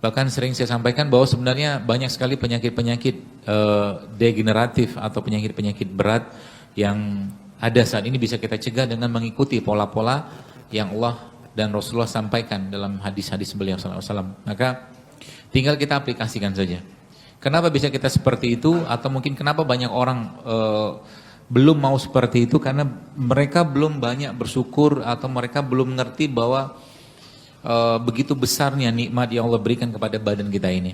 Bahkan sering saya sampaikan bahwa sebenarnya banyak sekali penyakit-penyakit degeneratif atau penyakit-penyakit berat yang ada saat ini bisa kita cegah dengan mengikuti pola-pola yang Allah dan Rasulullah sampaikan dalam hadis-hadis beliau SAW. Maka tinggal kita aplikasikan saja. Kenapa bisa kita seperti itu? Atau mungkin kenapa banyak orang belum mau seperti itu? Karena mereka belum banyak bersyukur atau mereka belum ngerti bahwa begitu besarnya nikmat yang Allah berikan kepada badan kita ini.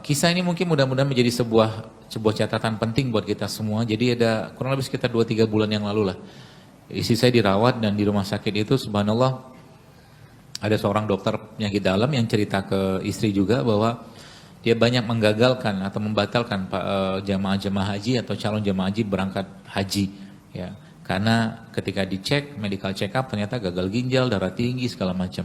Kisah ini mungkin mudah-mudahan menjadi sebuah catatan penting buat kita semua. Jadi ada kurang lebih sekitar 2-3 bulan yang lalu lah. Istri saya dirawat dan di rumah sakit itu subhanallah ada seorang dokter penyakit dalam yang cerita ke istri juga bahwa dia banyak menggagalkan atau membatalkan jamaah-jamaah haji atau calon jamaah haji berangkat haji, ya. Karena ketika dicek, medical check up ternyata gagal ginjal, darah tinggi, segala macam.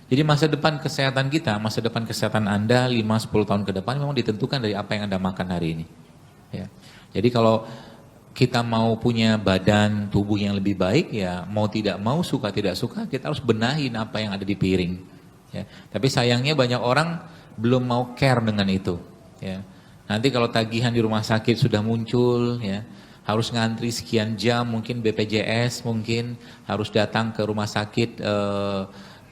Jadi masa depan kesehatan kita, masa depan kesehatan Anda 5-10 tahun ke depan memang ditentukan dari apa yang Anda makan hari ini. Ya. Jadi kalau kita mau punya badan tubuh yang lebih baik, ya mau tidak mau, suka tidak suka, kita harus benahin apa yang ada di piring. Ya. Tapi sayangnya banyak orang belum mau care dengan itu. Ya. Nanti kalau tagihan di rumah sakit sudah muncul, ya, harus ngantri sekian jam, mungkin BPJS, mungkin harus datang ke rumah sakit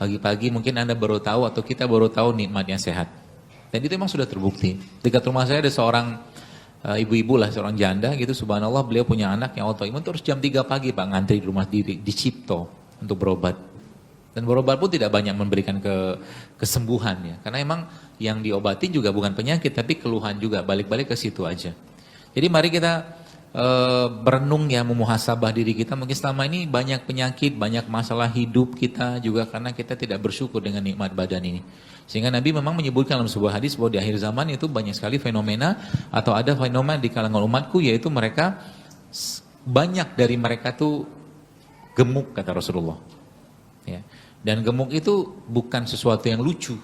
pagi-pagi, mungkin Anda baru tahu atau kita baru tahu nikmatnya sehat. Dan itu memang sudah terbukti. Dekat rumah saya ada seorang ibu-ibu lah, seorang janda gitu, subhanallah beliau punya anak yang autoimun terus jam 3 pagi Pak ngantri di rumah di Cipto untuk berobat. Dan berobat pun tidak banyak memberikan kesembuhan ya. Karena emang yang diobatin juga bukan penyakit tapi keluhan juga, balik-balik ke situ aja. Jadi mari kita berenung ya, memuhasabah diri kita. Mungkin selama ini banyak penyakit, banyak masalah hidup kita juga karena kita tidak bersyukur dengan nikmat badan ini. Sehingga Nabi memang menyebutkan dalam sebuah hadis bahwa di akhir zaman itu banyak sekali fenomena atau ada fenomena di kalangan umatku, yaitu mereka banyak dari mereka tuh gemuk, kata Rasulullah. Ya. Dan gemuk itu bukan sesuatu yang lucu.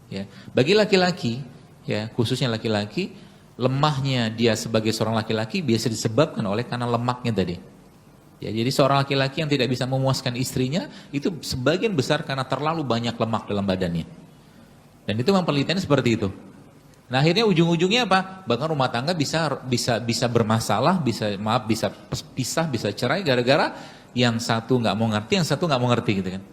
Ya. Bagi laki-laki, ya khususnya laki-laki, lemahnya dia sebagai seorang laki-laki biasa disebabkan oleh karena lemaknya tadi. Ya, jadi seorang laki-laki yang tidak bisa memuaskan istrinya itu sebagian besar karena terlalu banyak lemak dalam badannya. Dan itu memang penelitiannya seperti itu. Nah akhirnya ujung-ujungnya apa? Bahkan rumah tangga bisa bermasalah, bisa pisah, bisa cerai gara-gara yang satu nggak mau ngerti, yang satu nggak mau ngerti gitu kan.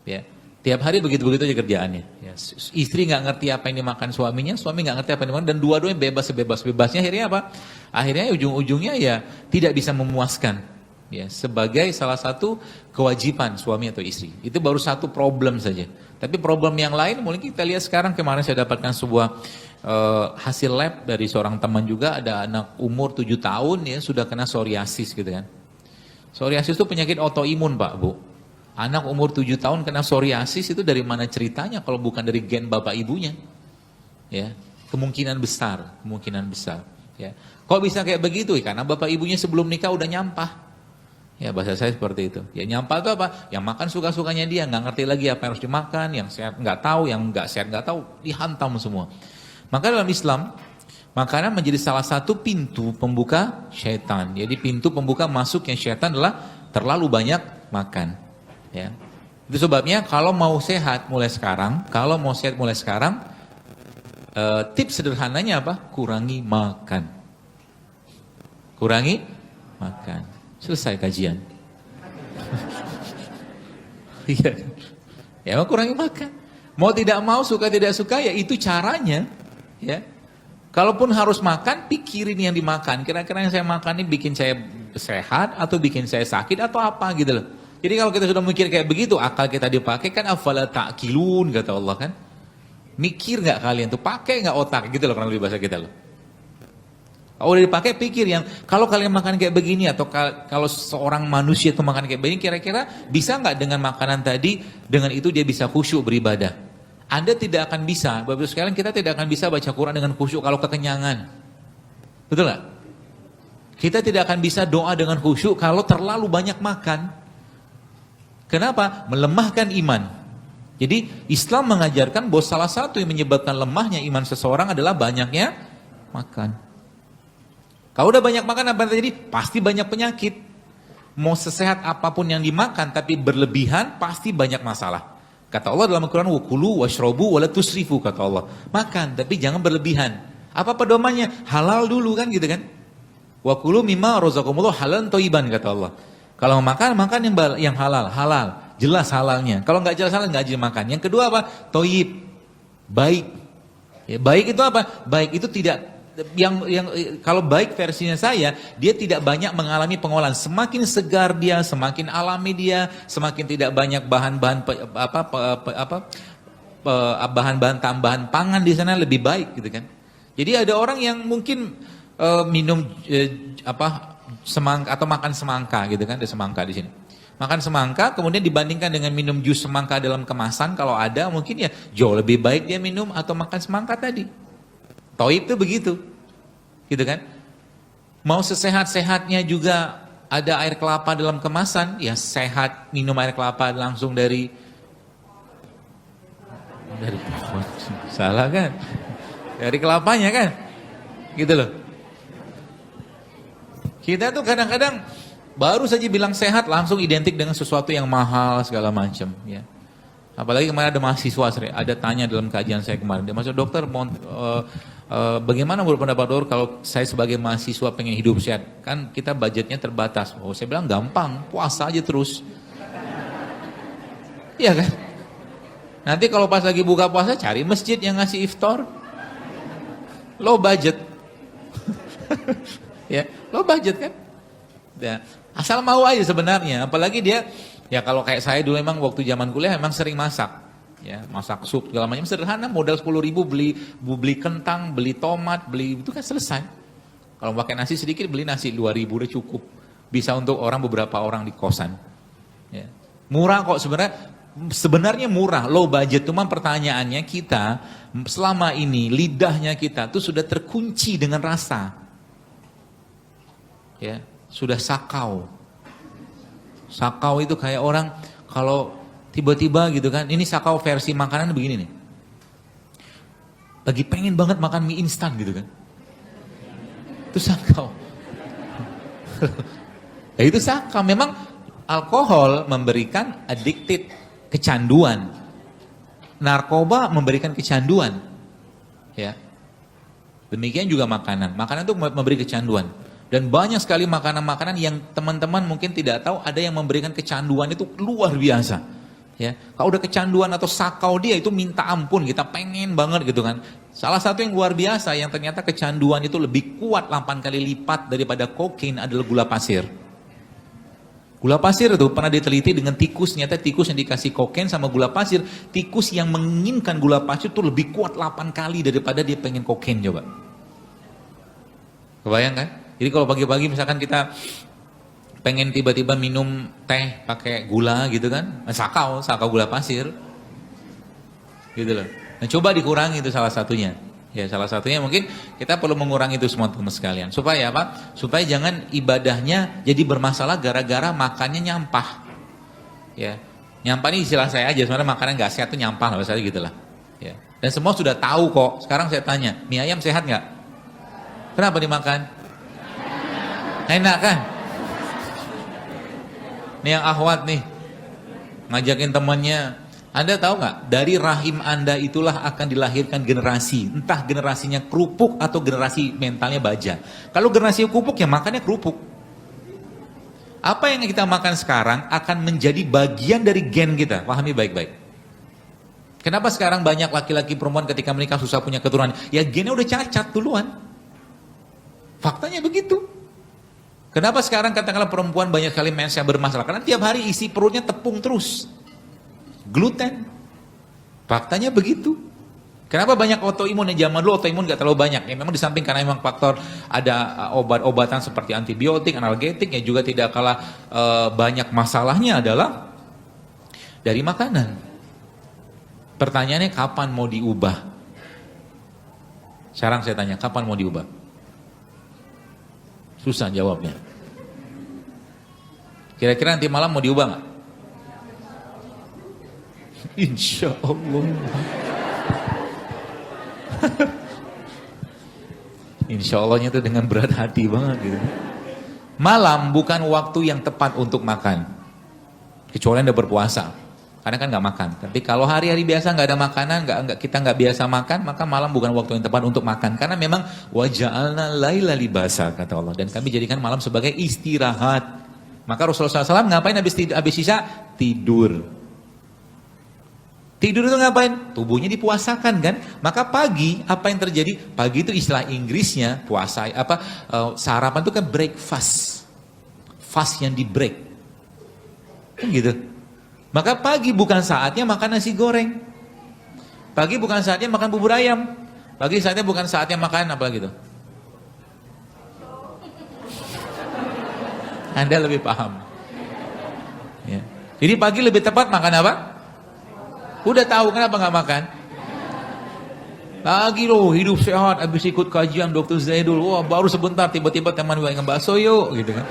Ya. Tiap hari begitu-begitu aja kerjaannya. Ya, istri nggak ngerti apa yang dimakan suaminya, suami nggak ngerti apa yang dimakan, dan dua-duanya bebas-bebasnya. Akhirnya apa? Akhirnya ujung-ujungnya ya tidak bisa memuaskan. Ya, sebagai salah satu kewajiban suami atau istri. Itu baru satu problem saja. Tapi problem yang lain mungkin kita lihat sekarang. Kemarin saya dapatkan sebuah hasil lab dari seorang teman juga, ada anak umur 7 tahun ya sudah kena psoriasis gitu kan. Psoriasis itu penyakit autoimun Pak, Bu. Anak umur 7 tahun kena psoriasis itu dari mana ceritanya kalau bukan dari gen bapak ibunya? Ya, kemungkinan besar. Ya, kok bisa kayak begitu? Ya, karena bapak ibunya sebelum nikah udah nyampah. Ya bahasa saya seperti itu. Ya nyampah itu apa? Yang makan suka-sukanya dia, nggak ngerti lagi apa yang harus dimakan, yang sehat nggak tahu, yang nggak sehat nggak tahu, dihantam semua. Maka dalam Islam, makanan menjadi salah satu pintu pembuka syaitan. Jadi pintu pembuka masuknya syaitan adalah terlalu banyak makan. Ya. Itu sebabnya kalau mau sehat mulai sekarang, tips sederhananya apa? Kurangi makan. Selesai kajian. Iya. Ya mau kurangi makan. Mau tidak mau, suka tidak suka, ya itu caranya. Ya. Kalaupun harus makan, pikirin yang dimakan. Kira-kira yang saya makan ini bikin saya sehat atau bikin saya sakit atau apa gitu loh. Jadi kalau kita sudah mikir kayak begitu, akal kita dipakai kan, afala ta'qilun kata Allah kan. Mikir nggak kalian tuh, pakai nggak otak gitu loh, karena lebih bahasa kita loh. Kalau udah dipakai, pikir yang kalau kalian makan kayak begini atau kalau seorang manusia itu makan kayak begini, kira-kira bisa nggak dengan makanan tadi, dengan itu dia bisa khusyuk beribadah. Anda tidak akan bisa, Bapak-Ibu sekalian, kita tidak akan bisa baca Quran dengan khusyuk kalau kekenyangan. Betul nggak? Kita tidak akan bisa doa dengan khusyuk kalau terlalu banyak makan. Kenapa? Melemahkan iman. Jadi Islam mengajarkan bahwa salah satu yang menyebabkan lemahnya iman seseorang adalah banyaknya makan. Kalau udah banyak makan apa terjadi? Pasti banyak penyakit. Mau sesehat apapun yang dimakan tapi berlebihan pasti banyak masalah. Kata Allah dalam Al-Quran, wakulu washrobu wala tusrifu, kata Allah. Makan, tapi jangan berlebihan. Apa pedomannya? Halal dulu kan gitu kan. Wakulu mimma rozakumullah halan toiban, kata Allah. Kalau makan, makan yang halal, halal. Jelas halalnya. Kalau nggak jelas halal, nggak jadi makan. Yang kedua apa? Toyib, baik. Ya, baik itu apa? Baik itu tidak yang kalau baik versinya saya, dia tidak banyak mengalami pengolahan. Semakin segar dia, semakin alami dia, semakin tidak banyak bahan-bahan bahan-bahan tambahan pangan di sana, lebih baik gitu kan. Jadi ada orang yang mungkin minum semangka atau makan semangka gitu kan, ada semangka di sini. Makan semangka kemudian dibandingkan dengan minum jus semangka dalam kemasan, kalau ada mungkin ya jauh lebih baik dia minum atau makan semangka tadi. Toib itu begitu. Gitu kan? Mau sesehat-sehatnya juga ada air kelapa dalam kemasan, ya sehat minum air kelapa langsung dari salah kan? Dari kelapanya kan? Gitu loh. Kita tuh kadang-kadang baru saja bilang sehat langsung identik dengan sesuatu yang mahal segala macam ya. Apalagi kemarin ada mahasiswa ada tanya dalam kajian saya kemarin, dia masuk, dokter bagaimana menurut pendapat dokter kalau saya sebagai mahasiswa pengen hidup sehat? Kan kita budgetnya terbatas. Oh, saya bilang gampang, puasa aja terus. Iya kan? Nanti kalau pas lagi buka puasa cari masjid yang ngasih iftar. Low budget. Ya, low budget kan? Ya, asal mau aja sebenarnya. Apalagi dia, ya kalau kayak saya dulu emang waktu zaman kuliah emang sering masak. Ya, masak sup segala macam sederhana, modal 10.000 beli kentang, beli tomat, beli itu kan selesai. Kalau pakai nasi sedikit beli nasi 2.000 udah cukup. Bisa untuk beberapa orang di kosan. Ya. Murah kok sebenarnya murah, low budget. Cuma pertanyaannya kita selama ini lidahnya kita tuh sudah terkunci dengan rasa. Ya, sudah sakau. Sakau itu kayak orang kalau tiba-tiba gitu kan, ini sakau versi makanan begini nih. Lagi pengen banget makan mie instan gitu kan. Itu sakau. Ya itu sakau. Memang alkohol memberikan addicted, kecanduan. Narkoba memberikan kecanduan. Ya. Demikian juga makanan. Makanan itu memberi kecanduan. Dan banyak sekali makanan-makanan yang teman-teman mungkin tidak tahu ada yang memberikan kecanduan itu luar biasa. Ya, kalau udah kecanduan atau sakau dia itu minta ampun, kita pengen banget gitu kan. Salah satu yang luar biasa yang ternyata kecanduan itu lebih kuat 8 kali lipat daripada kokain adalah gula pasir. Gula pasir itu pernah diteliti dengan tikus, ternyata tikus yang dikasih kokain sama gula pasir, tikus yang menginginkan gula pasir itu lebih kuat 8 kali daripada dia pengen kokain, coba. Kebayang kan? Jadi kalau pagi-pagi misalkan kita pengen tiba-tiba minum teh pakai gula gitu kan, sakau gula pasir, gitu loh. Nah coba dikurangi itu salah satunya. Ya salah satunya mungkin kita perlu mengurangi itu semua teman sekalian. Supaya apa? Supaya jangan ibadahnya jadi bermasalah gara-gara makannya nyampah. Ya, nyampah ini istilah saya aja. Sebenarnya makanan nggak sehat tuh nyampah, lah misalnya gitulah. Ya. Dan semua sudah tahu kok. Sekarang saya tanya, mie ayam sehat nggak? Kenapa dimakan? Enak kan? Nih yang akhwat nih, ngajakin temannya, Anda tahu nggak? Dari rahim Anda itulah akan dilahirkan generasi, entah generasinya kerupuk atau generasi mentalnya baja. Kalau generasi kerupuk ya makannya kerupuk. Apa yang kita makan sekarang akan menjadi bagian dari gen kita, pahami baik-baik. Kenapa sekarang banyak laki-laki perempuan ketika menikah susah punya keturunan? Ya gennya udah cacat duluan. Faktanya begitu. Kenapa sekarang katakanlah perempuan banyak kali mens yang bermasalah? Karena tiap hari isi perutnya tepung terus. Gluten. Faktanya begitu. Kenapa banyak autoimun? Yang zaman dulu autoimun gak terlalu banyak. Ya memang di samping karena memang faktor ada obat-obatan seperti antibiotik, analgetik, yang juga tidak kalah banyak masalahnya adalah dari makanan. Pertanyaannya kapan mau diubah? Sekarang saya tanya, kapan mau diubah? Susah jawabnya. Kira-kira nanti malam mau diubah nggak? Insya Allah. Insya Allahnya itu dengan berat hati banget gitu. Malam bukan waktu yang tepat untuk makan. Kecuali Anda berpuasa. karena kan nggak makan. Tapi kalau hari-hari biasa nggak ada makanan, kita nggak biasa makan, maka malam bukan waktu yang tepat untuk makan. Karena memang waja'alna laila libasa, kata Allah. Dan kami jadikan malam sebagai istirahat. Maka Rasulullah SAW ngapain habis Isya? Tidur. Tidur itu ngapain? Tubuhnya dipuasakan kan? Maka pagi apa yang terjadi? Pagi itu istilah Inggrisnya puasa sarapan itu kan breakfast. Fast yang di break. Kan gitu. Maka pagi bukan saatnya makan nasi goreng. Pagi bukan saatnya makan bubur ayam. Pagi saatnya bukan saatnya makan apa gitu. Anda lebih paham. Ya. Jadi pagi lebih tepat makan apa? Udah tahu kenapa nggak makan? Pagi loh hidup sehat, habis ikut kajian Dr. Zaidul. Wah baru sebentar tiba-tiba teman gue yang bakso yuk gitu kan.